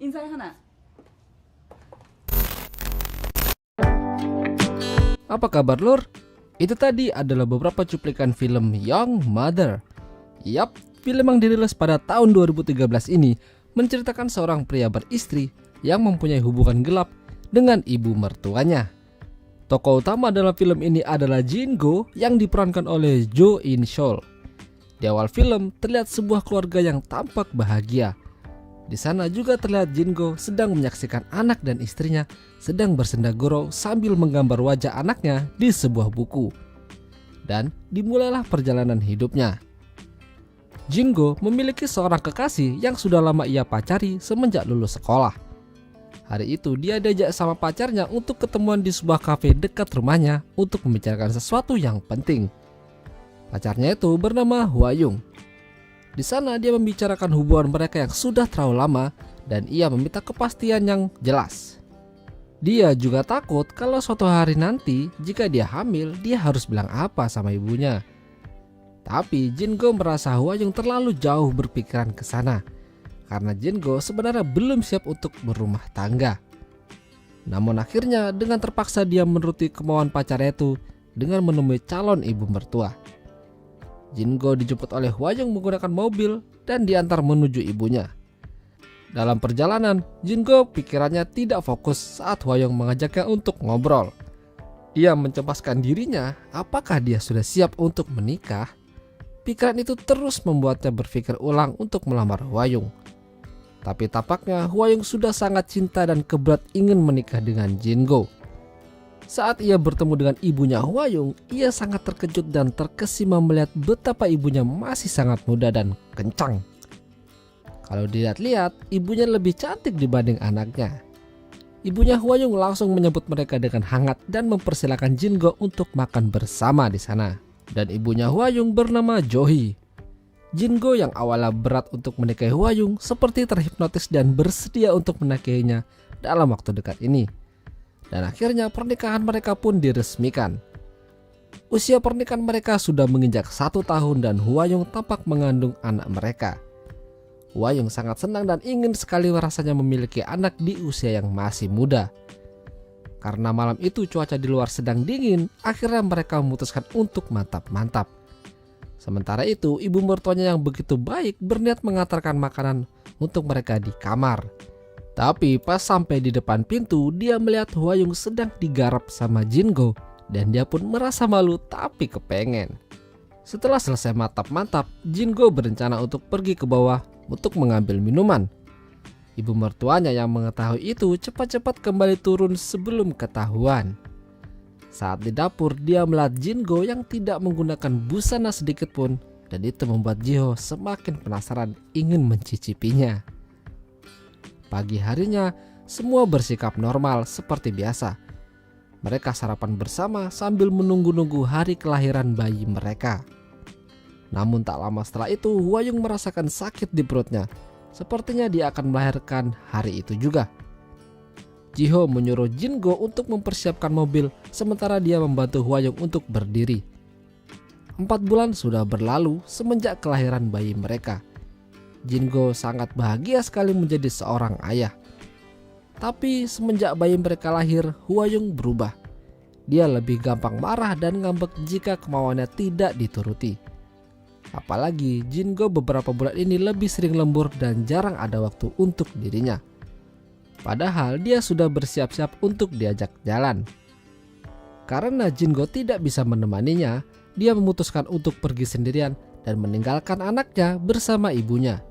인사해 하나. Apa kabar lur? Itu tadi adalah beberapa cuplikan film Young Mother. Yap, film yang dirilis pada tahun 2013 ini menceritakan seorang pria beristri yang mempunyai hubungan gelap dengan ibu mertuanya. Tokoh utama dalam film ini adalah Jin-go yang diperankan oleh Jo In-chol. Di awal film terlihat sebuah keluarga yang tampak bahagia. Di sana juga terlihat Jin-go sedang menyaksikan anak dan istrinya sedang bersenda gurau sambil menggambar wajah anaknya di sebuah buku. Dan dimulailah perjalanan hidupnya. Jin-go memiliki seorang kekasih yang sudah lama ia pacari semenjak lulus sekolah. Hari itu dia diajak sama pacarnya untuk ketemuan di sebuah kafe dekat rumahnya untuk membicarakan sesuatu yang penting. Pacarnya itu bernama Hwa-young. Di sana dia membicarakan hubungan mereka yang sudah terlalu lama dan ia meminta kepastian yang jelas. Dia juga takut kalau suatu hari nanti jika dia hamil dia harus bilang apa sama ibunya. Tapi Jin-go merasa Hwa-young terlalu jauh berpikiran ke sana karena Jin-go sebenarnya belum siap untuk berumah tangga. Namun akhirnya dengan terpaksa dia menuruti kemauan pacarnya itu dengan menemui calon ibu mertua. Jin-go dijemput oleh Hwa-young menggunakan mobil dan diantar menuju ibunya. Dalam perjalanan, Jin-go pikirannya tidak fokus saat Hwa-young mengajaknya untuk ngobrol. Ia mencemaskan dirinya apakah dia sudah siap untuk menikah. Pikiran itu terus membuatnya berpikir ulang untuk melamar Hwa-young. Tapi tampaknya Hwa-young sudah sangat cinta dan keberat ingin menikah dengan Jin-go. Saat ia bertemu dengan ibunya Hwa-young, ia sangat terkejut dan terkesima melihat betapa ibunya masih sangat muda dan kencang. Kalau dilihat-lihat, ibunya lebih cantik dibanding anaknya. Ibunya Hwa-young langsung menyambut mereka dengan hangat dan mempersilahkan Jin-go untuk makan bersama di sana. Dan ibunya Hwa-young bernama Jo-hee. Jin-go yang awalnya berat untuk menikahi Hwa-young seperti terhipnotis dan bersedia untuk menikahinya dalam waktu dekat ini. Dan akhirnya pernikahan mereka pun diresmikan. Usia pernikahan mereka sudah menginjak 1 tahun dan Hwa-young tampak mengandung anak mereka. Hwa-young sangat senang dan ingin sekali rasanya memiliki anak di usia yang masih muda. Karena malam itu cuaca di luar sedang dingin, akhirnya mereka memutuskan untuk mantap-mantap. Sementara itu, ibu mertuanya yang begitu baik berniat mengantarkan makanan untuk mereka di kamar. Tapi pas sampai di depan pintu, dia melihat Hwa-young sedang digarap sama Jin-go dan dia pun merasa malu tapi kepengen. Setelah selesai mantap-mantap, Jin-go berencana untuk pergi ke bawah untuk mengambil minuman. Ibu mertuanya yang mengetahui itu cepat-cepat kembali turun sebelum ketahuan. Saat di dapur, dia melihat Jin-go yang tidak menggunakan busana sedikit pun dan itu membuat Ji-ho semakin penasaran ingin mencicipinya. Pagi harinya, semua bersikap normal seperti biasa. Mereka sarapan bersama sambil menunggu-nunggu hari kelahiran bayi mereka. Namun tak lama setelah itu, Hwa-young merasakan sakit di perutnya. Sepertinya dia akan melahirkan hari itu juga. Ji-ho menyuruh Jin-go untuk mempersiapkan mobil, sementara dia membantu Hwa-young untuk berdiri. 4 bulan sudah berlalu semenjak kelahiran bayi mereka. Jin-go sangat bahagia sekali menjadi seorang ayah. Tapi semenjak bayi mereka lahir, Hwa-young berubah. Dia lebih gampang marah dan ngambek jika kemauannya tidak dituruti. Apalagi Jin-go beberapa bulan ini lebih sering lembur dan jarang ada waktu untuk dirinya. Padahal dia sudah bersiap-siap untuk diajak jalan. Karena Jin-go tidak bisa menemaninya, dia memutuskan untuk pergi sendirian dan meninggalkan anaknya bersama ibunya.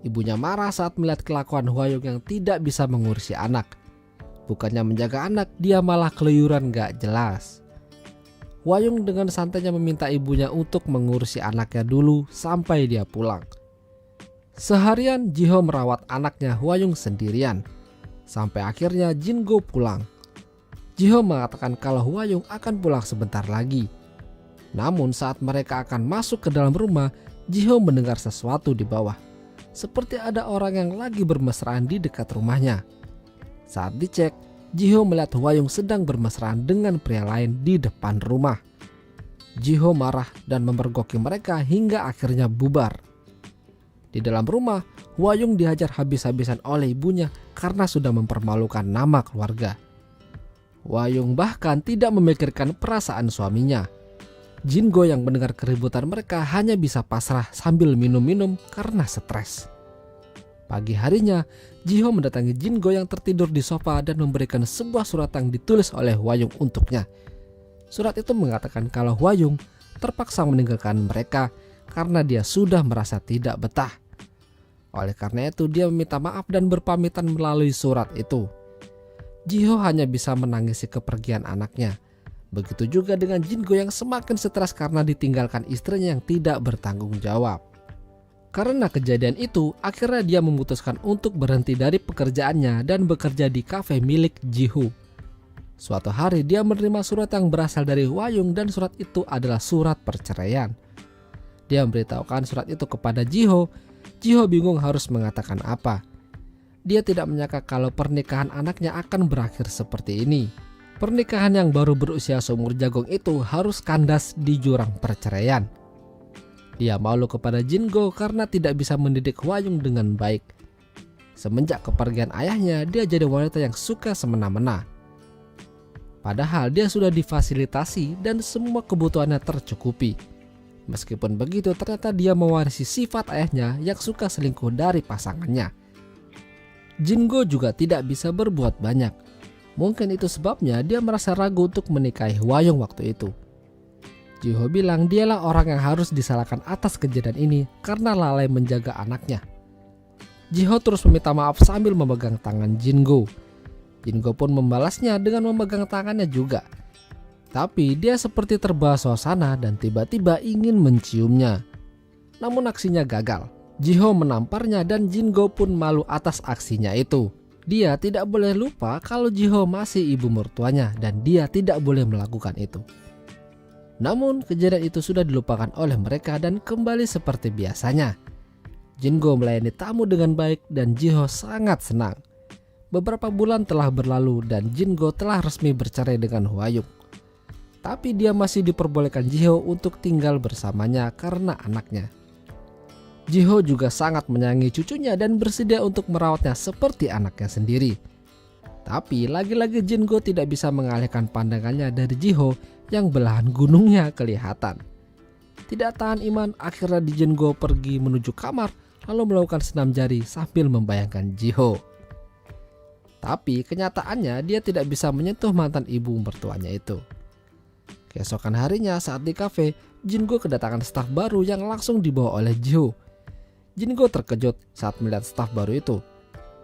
Ibunya marah saat melihat kelakuan Hwa-young yang tidak bisa mengurusi anak. Bukannya menjaga anak, dia malah keluyuran gak jelas. Hwa-young dengan santainya meminta ibunya untuk mengurusi anaknya dulu sampai dia pulang. Seharian Ji-ho merawat anaknya Hwa-young sendirian. Sampai akhirnya Jin-go pulang. Ji-ho mengatakan kalau Hwa-young akan pulang sebentar lagi. Namun saat mereka akan masuk ke dalam rumah, Ji-ho mendengar sesuatu di bawah. Seperti ada orang yang lagi bermesraan di dekat rumahnya. Saat dicek, Ji-ho melihat Hwa-young sedang bermesraan dengan pria lain di depan rumah. Ji-ho marah dan memergoki mereka hingga akhirnya bubar. Di dalam rumah, Hwa-young dihajar habis-habisan oleh ibunya karena sudah mempermalukan nama keluarga. Hwa-young bahkan tidak memikirkan perasaan suaminya. Jin-go yang mendengar keributan mereka hanya bisa pasrah sambil minum-minum karena stres. Pagi harinya, Ji-ho mendatangi Jin-go yang tertidur di sofa dan memberikan sebuah surat yang ditulis oleh Hwa-young untuknya. Surat itu mengatakan kalau Hwa-young terpaksa meninggalkan mereka karena dia sudah merasa tidak betah. Oleh karena itu dia meminta maaf dan berpamitan melalui surat itu. Ji-ho hanya bisa menangisi kepergian anaknya. Begitu juga dengan Jin-go yang semakin stres karena ditinggalkan istrinya yang tidak bertanggung jawab. Karena kejadian itu, akhirnya dia memutuskan untuk berhenti dari pekerjaannya dan bekerja di kafe milik Ji-ho. Suatu hari dia menerima surat yang berasal dari Hwa-young dan surat itu adalah surat perceraian. Dia memberitahukan surat itu kepada Ji-ho. Ji-ho bingung harus mengatakan apa. Dia tidak menyangka kalau pernikahan anaknya akan berakhir seperti ini. Pernikahan yang baru berusia seumur jagung itu harus kandas di jurang perceraian. Dia malu kepada Jin-go karena tidak bisa mendidik Hwa-young dengan baik. Semenjak kepergian ayahnya, dia jadi wanita yang suka semena-mena. Padahal dia sudah difasilitasi dan semua kebutuhannya tercukupi. Meskipun begitu, ternyata dia mewarisi sifat ayahnya yang suka selingkuh dari pasangannya. Jin-go juga tidak bisa berbuat banyak. Mungkin itu sebabnya dia merasa ragu untuk menikahi Hwa-young waktu itu. Ji-ho bilang dialah orang yang harus disalahkan atas kejadian ini karena lalai menjaga anaknya. Ji-ho terus meminta maaf sambil memegang tangan Jin-go. Jin-go pun membalasnya dengan memegang tangannya juga. Tapi dia seperti terbawa suasana dan tiba-tiba ingin menciumnya. Namun aksinya gagal. Ji-ho menamparnya dan Jin-go pun malu atas aksinya itu. Dia tidak boleh lupa kalau Ji-ho masih ibu mertuanya dan dia tidak boleh melakukan itu. Namun kejadian itu sudah dilupakan oleh mereka dan kembali seperti biasanya. Jin-go melayani tamu dengan baik dan Ji-ho sangat senang. Beberapa bulan telah berlalu dan Jin-go telah resmi bercerai dengan Hwa-young. Tapi dia masih diperbolehkan Ji-ho untuk tinggal bersamanya karena anaknya. Ji-ho juga sangat menyayangi cucunya dan bersedia untuk merawatnya seperti anaknya sendiri. Tapi lagi-lagi Jin-go tidak bisa mengalihkan pandangannya dari Ji-ho yang belahan gunungnya kelihatan. Tidak tahan iman, akhirnya Jin-go pergi menuju kamar lalu melakukan senam jari sambil membayangkan Ji-ho. Tapi kenyataannya dia tidak bisa menyentuh mantan ibu mertuanya itu. Keesokan harinya saat di kafe, Jin-go kedatangan staf baru yang langsung dibawa oleh Ji-ho. Jin-go terkejut saat melihat staf baru itu.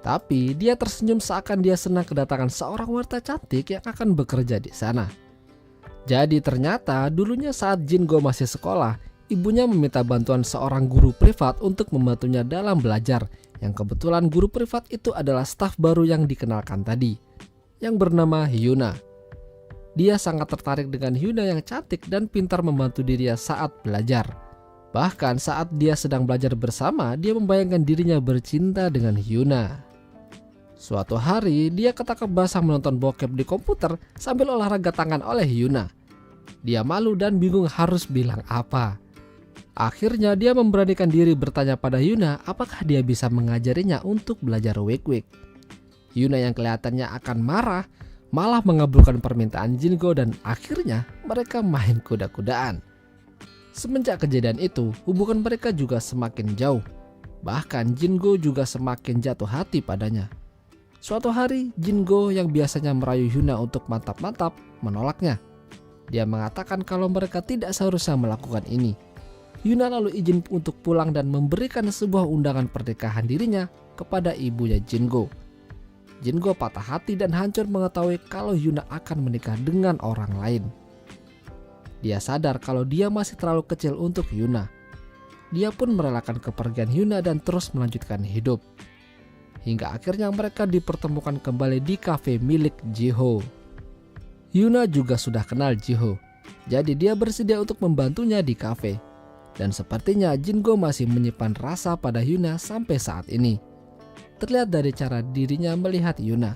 Tapi dia tersenyum seakan dia senang kedatangan seorang wanita cantik yang akan bekerja di sana. Jadi ternyata dulunya saat Jin-go masih sekolah, ibunya meminta bantuan seorang guru privat untuk membantunya dalam belajar. Yang kebetulan guru privat itu adalah staf baru yang dikenalkan tadi, yang bernama Hyuna. Dia sangat tertarik dengan Hyuna yang cantik dan pintar membantu dirinya saat belajar. Bahkan saat dia sedang belajar bersama, dia membayangkan dirinya bercinta dengan Hyuna. Suatu hari, dia ketangkap basah menonton bokep di komputer sambil olahraga tangan oleh Hyuna. Dia malu dan bingung harus bilang apa. Akhirnya dia memberanikan diri bertanya pada Hyuna apakah dia bisa mengajarinya untuk belajar wik-wik. Hyuna yang kelihatannya akan marah, malah mengabulkan permintaan Jin-go dan akhirnya mereka main kuda-kudaan. Semenjak kejadian itu, hubungan mereka juga semakin jauh. Bahkan Jin-go juga semakin jatuh hati padanya. Suatu hari, Jin-go yang biasanya merayu Hyuna untuk mantap-mantap menolaknya. Dia mengatakan kalau mereka tidak seharusnya melakukan ini. Hyuna lalu izin untuk pulang dan memberikan sebuah undangan pernikahan dirinya kepada ibunya Jin-go. Jin-go patah hati dan hancur mengetahui kalau Hyuna akan menikah dengan orang lain. Dia sadar kalau dia masih terlalu kecil untuk Hyuna. Dia pun merelakan kepergian Hyuna dan terus melanjutkan hidup. Hingga akhirnya mereka dipertemukan kembali di kafe milik Ji-ho. Hyuna juga sudah kenal Ji-ho, jadi dia bersedia untuk membantunya di kafe. Dan sepertinya Jin-go masih menyimpan rasa pada Hyuna sampai saat ini. Terlihat dari cara dirinya melihat Hyuna.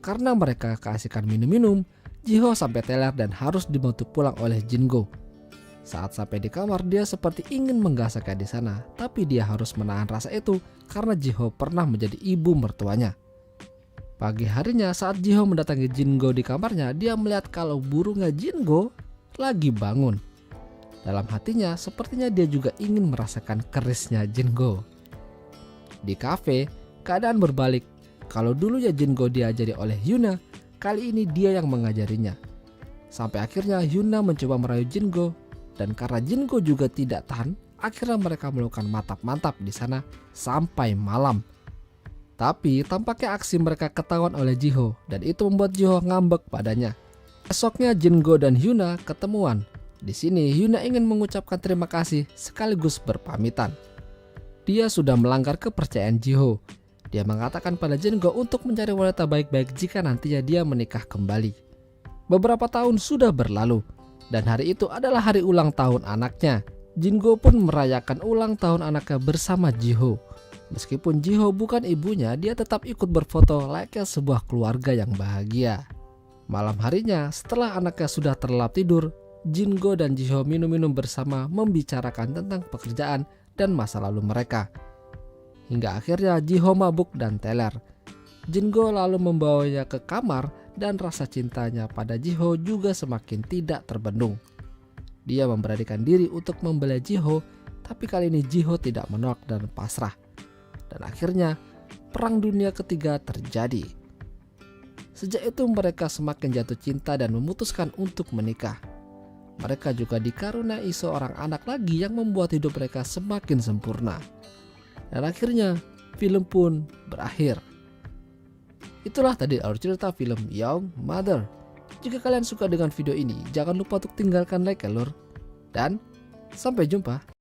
Karena mereka keasikan minum-minum, Ji-ho sampai teler dan harus dibantu pulang oleh Jin-go. Saat sampai di kamar, dia seperti ingin menggasaknya di sana, tapi dia harus menahan rasa itu karena Jiho pernah menjadi ibu mertuanya. Pagi harinya saat Jiho mendatangi Jingo di kamarnya, dia melihat kalau burungnya Jingo lagi bangun. Dalam hatinya, sepertinya dia juga ingin merasakan kerisnya Jingo. Di kafe, keadaan berbalik. Kalau dulunya Jingo diajari oleh Hyuna, kali ini dia yang mengajarinya. Sampai akhirnya Hyuna mencoba merayu Jingo, dan karena Jingo juga tidak tahan, akhirnya mereka melakukan mantap-mantap di sana sampai malam. Tapi tampaknya aksi mereka ketahuan oleh Jiho, dan itu membuat Jiho ngambek padanya. Esoknya Jingo dan Hyuna ketemuan. Di sini Hyuna ingin mengucapkan terima kasih sekaligus berpamitan. Dia sudah melanggar kepercayaan Jiho. Dia mengatakan pada Jingo untuk mencari wanita baik-baik jika nantinya dia menikah kembali. Beberapa tahun sudah berlalu, dan hari itu adalah hari ulang tahun anaknya. Jingo pun merayakan ulang tahun anaknya bersama Jiho. Meskipun Jiho bukan ibunya, dia tetap ikut berfoto layaknya sebuah keluarga yang bahagia. Malam harinya, setelah anaknya sudah terlelap tidur, Jingo dan Jiho minum-minum bersama membicarakan tentang pekerjaan dan masa lalu mereka. Hingga akhirnya Jiho mabuk dan teler. Jingo lalu membawanya ke kamar dan rasa cintanya pada Jiho juga semakin tidak terbendung. Dia memberanikan diri untuk membela Jiho, tapi kali ini Jiho tidak menolak dan pasrah. Dan akhirnya Perang Dunia Ketiga terjadi. Sejak itu mereka semakin jatuh cinta dan memutuskan untuk menikah. Mereka juga dikaruniai seorang anak lagi yang membuat hidup mereka semakin sempurna. Dan akhirnya film pun berakhir. Itulah tadi alur cerita film Young Mother. Jika kalian suka dengan video ini, jangan lupa untuk tinggalkan like ya lur. Dan sampai jumpa.